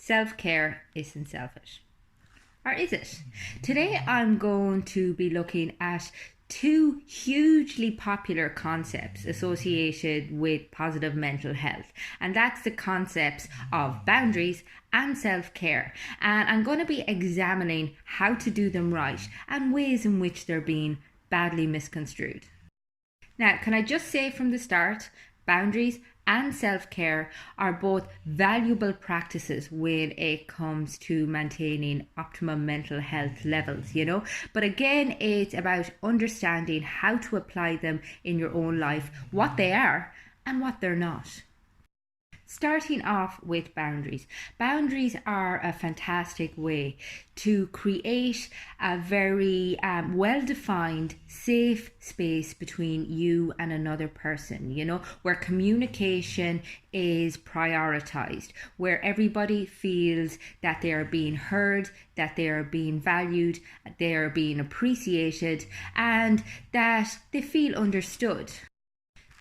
self-care isn't selfish. Or is it? Today I'm going to be looking at two hugely popular concepts associated with positive mental health, and that's the concepts of boundaries and self-care. And I'm going to be examining how to do them right and ways in which they're being badly misconstrued. Now, can I just say from the start, boundaries and self-care are both valuable practices when it comes to maintaining optimum mental health levels. But again, it's about understanding how to apply them in your own life, what they are and what they're not. Starting off with boundaries. Boundaries are a fantastic way to create a very well-defined, safe space between you and another person, where communication is prioritized, where everybody feels that they are being heard, that they are being valued, they are being appreciated, and that they feel understood.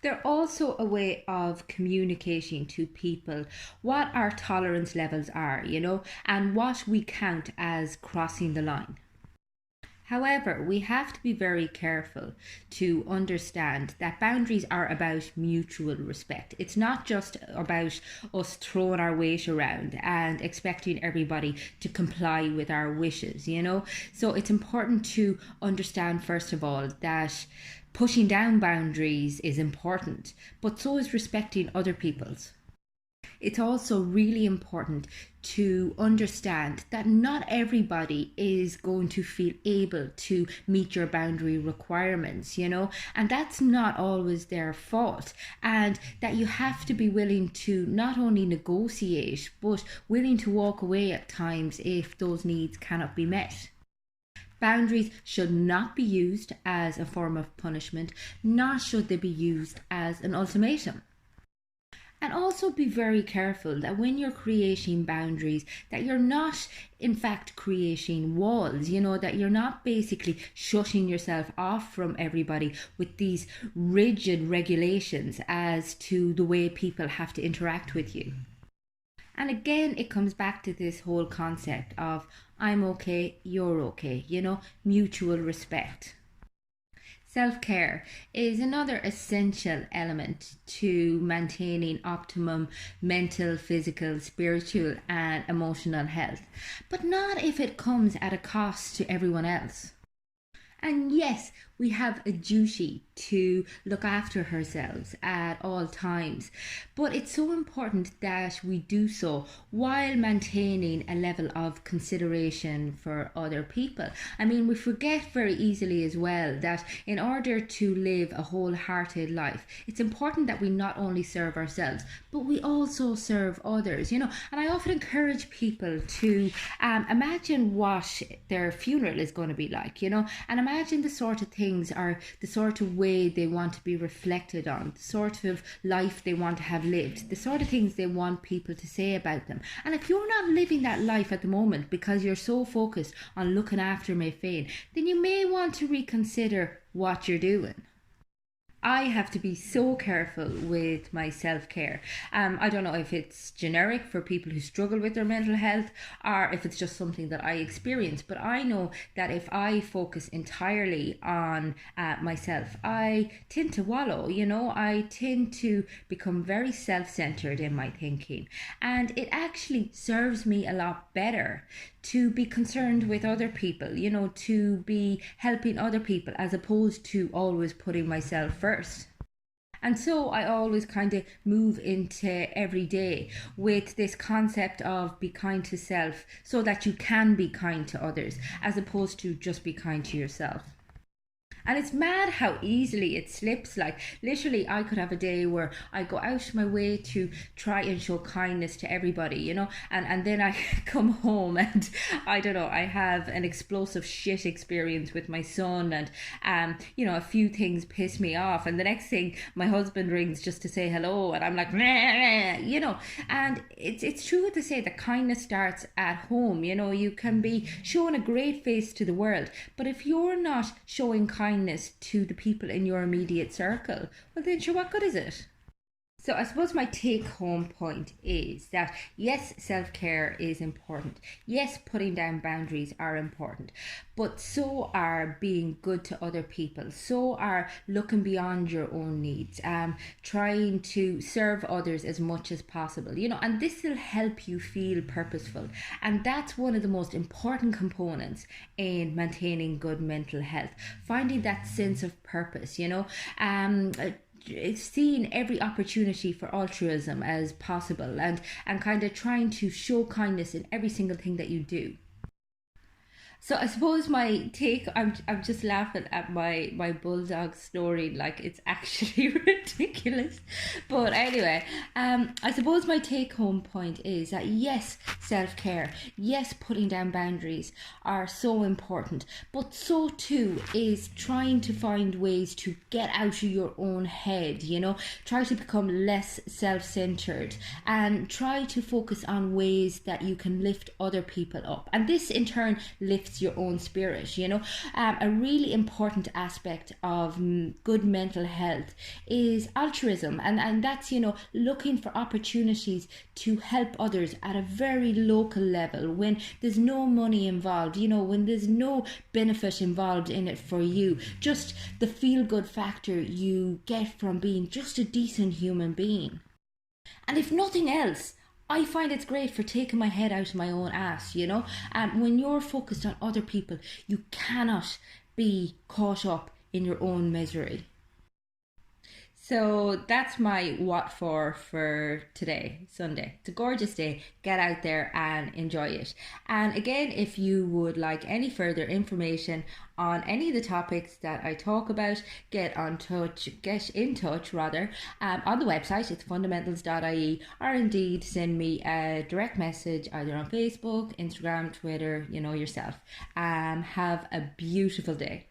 They're also a way of communicating to people what our tolerance levels are, and what we count as crossing the line. However, we have to be very careful to understand that boundaries are about mutual respect. It's not just about us throwing our weight around and expecting everybody to comply with our wishes, So it's important to understand, first of all, that pushing down boundaries is important, but so is respecting other people's. It's also really important to understand that not everybody is going to feel able to meet your boundary requirements, and that's not always their fault, and that you have to be willing to not only negotiate, but willing to walk away at times if those needs cannot be met. Boundaries should not be used as a form of punishment, nor should they be used as an ultimatum. And also be very careful that when you're creating boundaries, that you're not in fact creating walls, that you're not basically shutting yourself off from everybody with these rigid regulations as to the way people have to interact with you. And again, it comes back to this whole concept of I'm okay, you're okay, mutual respect. Self-care is another essential element to maintaining optimum mental, physical, spiritual and emotional health, but not if it comes at a cost to everyone else. And yes, we have a duty to look after ourselves at all times, but it's so important that we do so while maintaining a level of consideration for other people. I mean, we forget very easily as well that in order to live a wholehearted life, it's important that we not only serve ourselves, but we also serve others, and I often encourage people to imagine what their funeral is going to be like, and imagine the sort of things are the sort of way they want to be reflected on, the sort of life they want to have lived, the sort of things they want people to say about them. And if you're not living that life at the moment because you're so focused on looking after my fame, then you may want to reconsider what you're doing. I have to be so careful with my self-care. I don't know if it's generic for people who struggle with their mental health or if it's just something that I experience, but I know that if I focus entirely on myself, I tend to wallow, I tend to become very self-centered in my thinking, and it actually serves me a lot better to be concerned with other people, to be helping other people as opposed to always putting myself first. And so I always kind of move into every day with this concept of be kind to self so that you can be kind to others as opposed to just be kind to yourself. And it's mad how easily it slips. Like literally I could have a day where I go out of my way to try and show kindness to everybody, and then I come home and I don't know, I have an explosive shit experience with my son, and a few things piss me off, and the next thing my husband rings just to say hello and I'm like meh, and it's true to say that kindness starts at home. You can be showing a great face to the world, but if you're not showing kindness to the people in your immediate circle, well then sure, what good is it? So I suppose my take home point is that yes, self-care is important. Yes, putting down boundaries are important, but so are being good to other people. So are looking beyond your own needs, trying to serve others as much as possible, and this will help you feel purposeful. And that's one of the most important components in maintaining good mental health, finding that sense of purpose, seeing every opportunity for altruism as possible, and kind of trying to show kindness in every single thing that you do. So I suppose my take, I'm just laughing at my bulldog snoring like it's actually ridiculous. But anyway, I suppose my take home point is that yes, self care, yes, putting down boundaries are so important, but so too is trying to find ways to get out of your own head. Try to become less self centered and try to focus on ways that you can lift other people up, and this in turn lifts your own spirit. A really important aspect of good mental health is altruism, and that's looking for opportunities to help others at a very local level when there's no money involved, when there's no benefit involved in it for you, just the feel good factor you get from being just a decent human being. And if nothing else, I find it's great for taking my head out of my own ass. When you're focused on other people, you cannot be caught up in your own misery. So that's my what for today, Sunday. It's a gorgeous day. Get out there and enjoy it. And again, if you would like any further information on any of the topics that I talk about, get in touch rather, on the website. It's fundamentals.ie, or indeed send me a direct message either on Facebook, Instagram, Twitter, yourself. Have a beautiful day.